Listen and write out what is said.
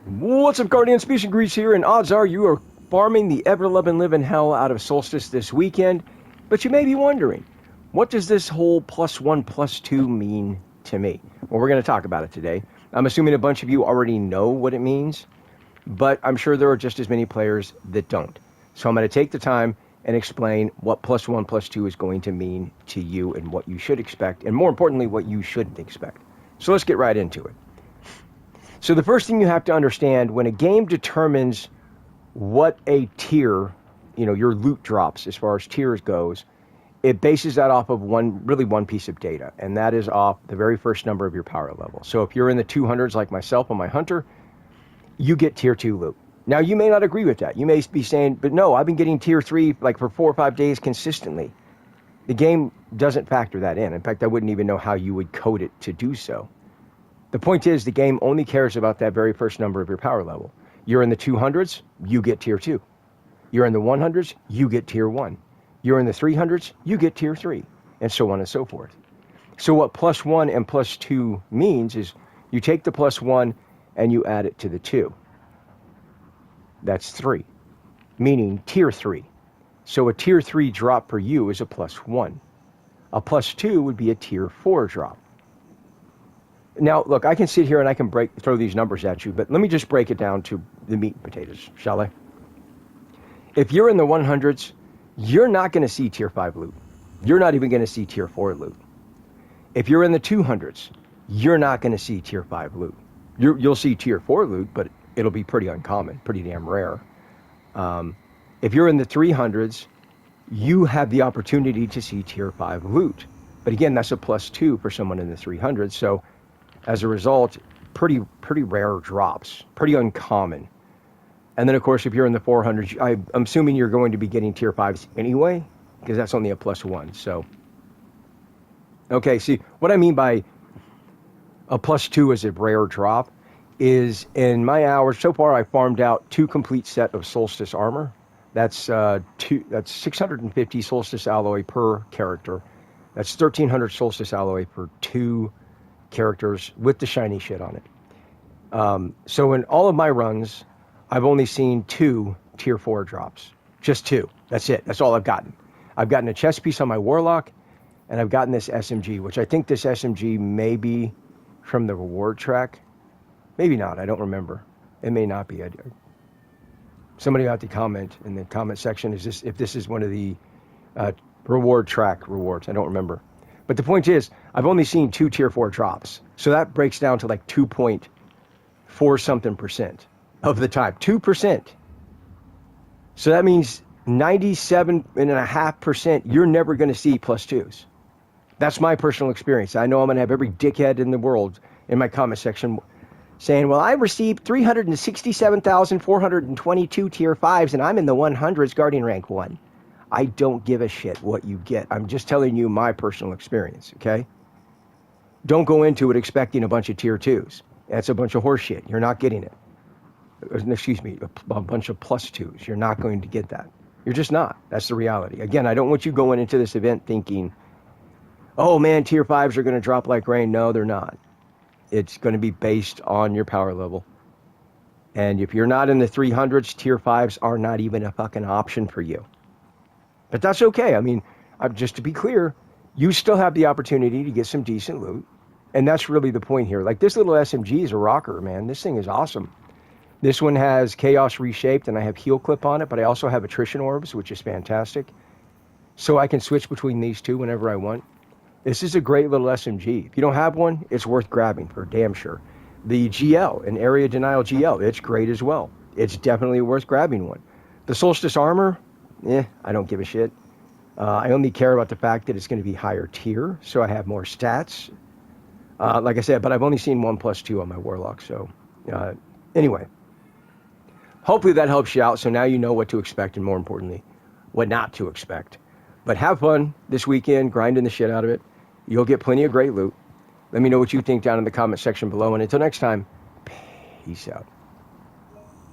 What's up, Guardians? Peace and grease here, and odds are you are farming the ever-loving living hell out of Solstice this weekend. But you may be wondering, what does this whole +1/+2 mean to me? Well, we're going to talk about it today. I'm assuming a bunch of you already know what it means, but I'm sure there are just as many players that don't. So I'm going to take the time and explain what +1/+2 is going to mean to you and what you should expect, and more importantly, what you shouldn't expect. So let's get right into it. So the first thing you have to understand, when a game determines what a tier, your loot drops as far as tiers goes, it bases that off of one piece of data, and that is off the very first number of your power level. So if you're in the 200s like myself on my hunter, you get tier 2 loot. Now, you may not agree with that. You may be saying, but no, I've been getting tier 3 like for 4 or 5 days consistently. The game doesn't factor that in. In fact, I wouldn't even know how you would code it to do so. The point is, the game only cares about that very first number of your power level. You're in the 200s, you get tier 2. You're in the 100s, you get tier 1. You're in the 300s, you get tier 3, and so on and so forth. So what +1 and +2 means is you take the +1 and you add it to the 2. That's 3, meaning tier 3. So a tier 3 drop for you is a +1. A +2 would be a tier 4 drop. Now, look, I can sit here and I can throw these numbers at you, but let me just break it down to the meat and potatoes, shall I? If you're in the 100s, you're not going to see tier 5 loot. You're not even going to see tier 4 loot. If you're in the 200s, you're not going to see tier 5 loot. You'll see tier 4 loot, but it'll be pretty uncommon, pretty damn rare. If you're in the 300s, you have the opportunity to see tier 5 loot. But again, that's a +2 for someone in the 300s, so as a result, pretty rare drops, pretty uncommon. And then, of course, if you're in the 400s, I'm assuming you're going to be getting tier 5s anyway, because that's only a +1. So, okay, see, what I mean by a +2 as a rare drop is in my hours, so far I farmed out 2 complete set of Solstice armor. That's 650 Solstice alloy per character. That's 1,300 Solstice alloy for 2 characters with the shiny shit on it. So in all of my runs, I've only seen 2 tier 4 drops. Just 2. That's it. That's all I've gotten. I've gotten a chest piece on my Warlock, and I've gotten this SMG, which I think this SMG may be from the reward track. Maybe not. I don't remember. It may not be. Somebody will have to comment in the comment section if this is one of the reward track rewards. I don't remember. But the point is, I've only seen 2 tier 4 drops. So that breaks down to like 2.4 something percent of the time. 2%. So that means 97.5% you're never going to see +2s. That's my personal experience. I know I'm going to have every dickhead in the world in my comment section saying, well, I received 367,422 tier 5s and I'm in the 100s guardian rank 1. I don't give a shit what you get. I'm just telling you my personal experience, okay? Don't go into it expecting a bunch of tier 2s. That's a bunch of horse shit. You're not getting it. Excuse me, a bunch of +2s. You're not going to get that. You're just not. That's the reality. Again, I don't want you going into this event thinking, oh man, tier 5s are going to drop like rain. No, they're not. It's going to be based on your power level. And if you're not in the 300s, tier 5s are not even a fucking option for you. But that's okay. I mean, just to be clear, you still have the opportunity to get some decent loot. And that's really the point here. Like, this little SMG is a rocker, man. This thing is awesome. This one has Chaos Reshaped, and I have Heal Clip on it, but I also have Attrition Orbs, which is fantastic. So I can switch between these two whenever I want. This is a great little SMG. If you don't have one, it's worth grabbing for damn sure. The GL, an Area Denial GL, it's great as well. It's definitely worth grabbing one. The Solstice Armor, I don't give a shit. I only care about the fact that it's going to be higher tier, so I have more stats. Like I said, but I've only seen 1 +2 on my Warlock, so anyway. Hopefully that helps you out, so now you know what to expect, and more importantly, what not to expect. But have fun this weekend, grinding the shit out of it. You'll get plenty of great loot. Let me know what you think down in the comment section below, and until next time, peace out.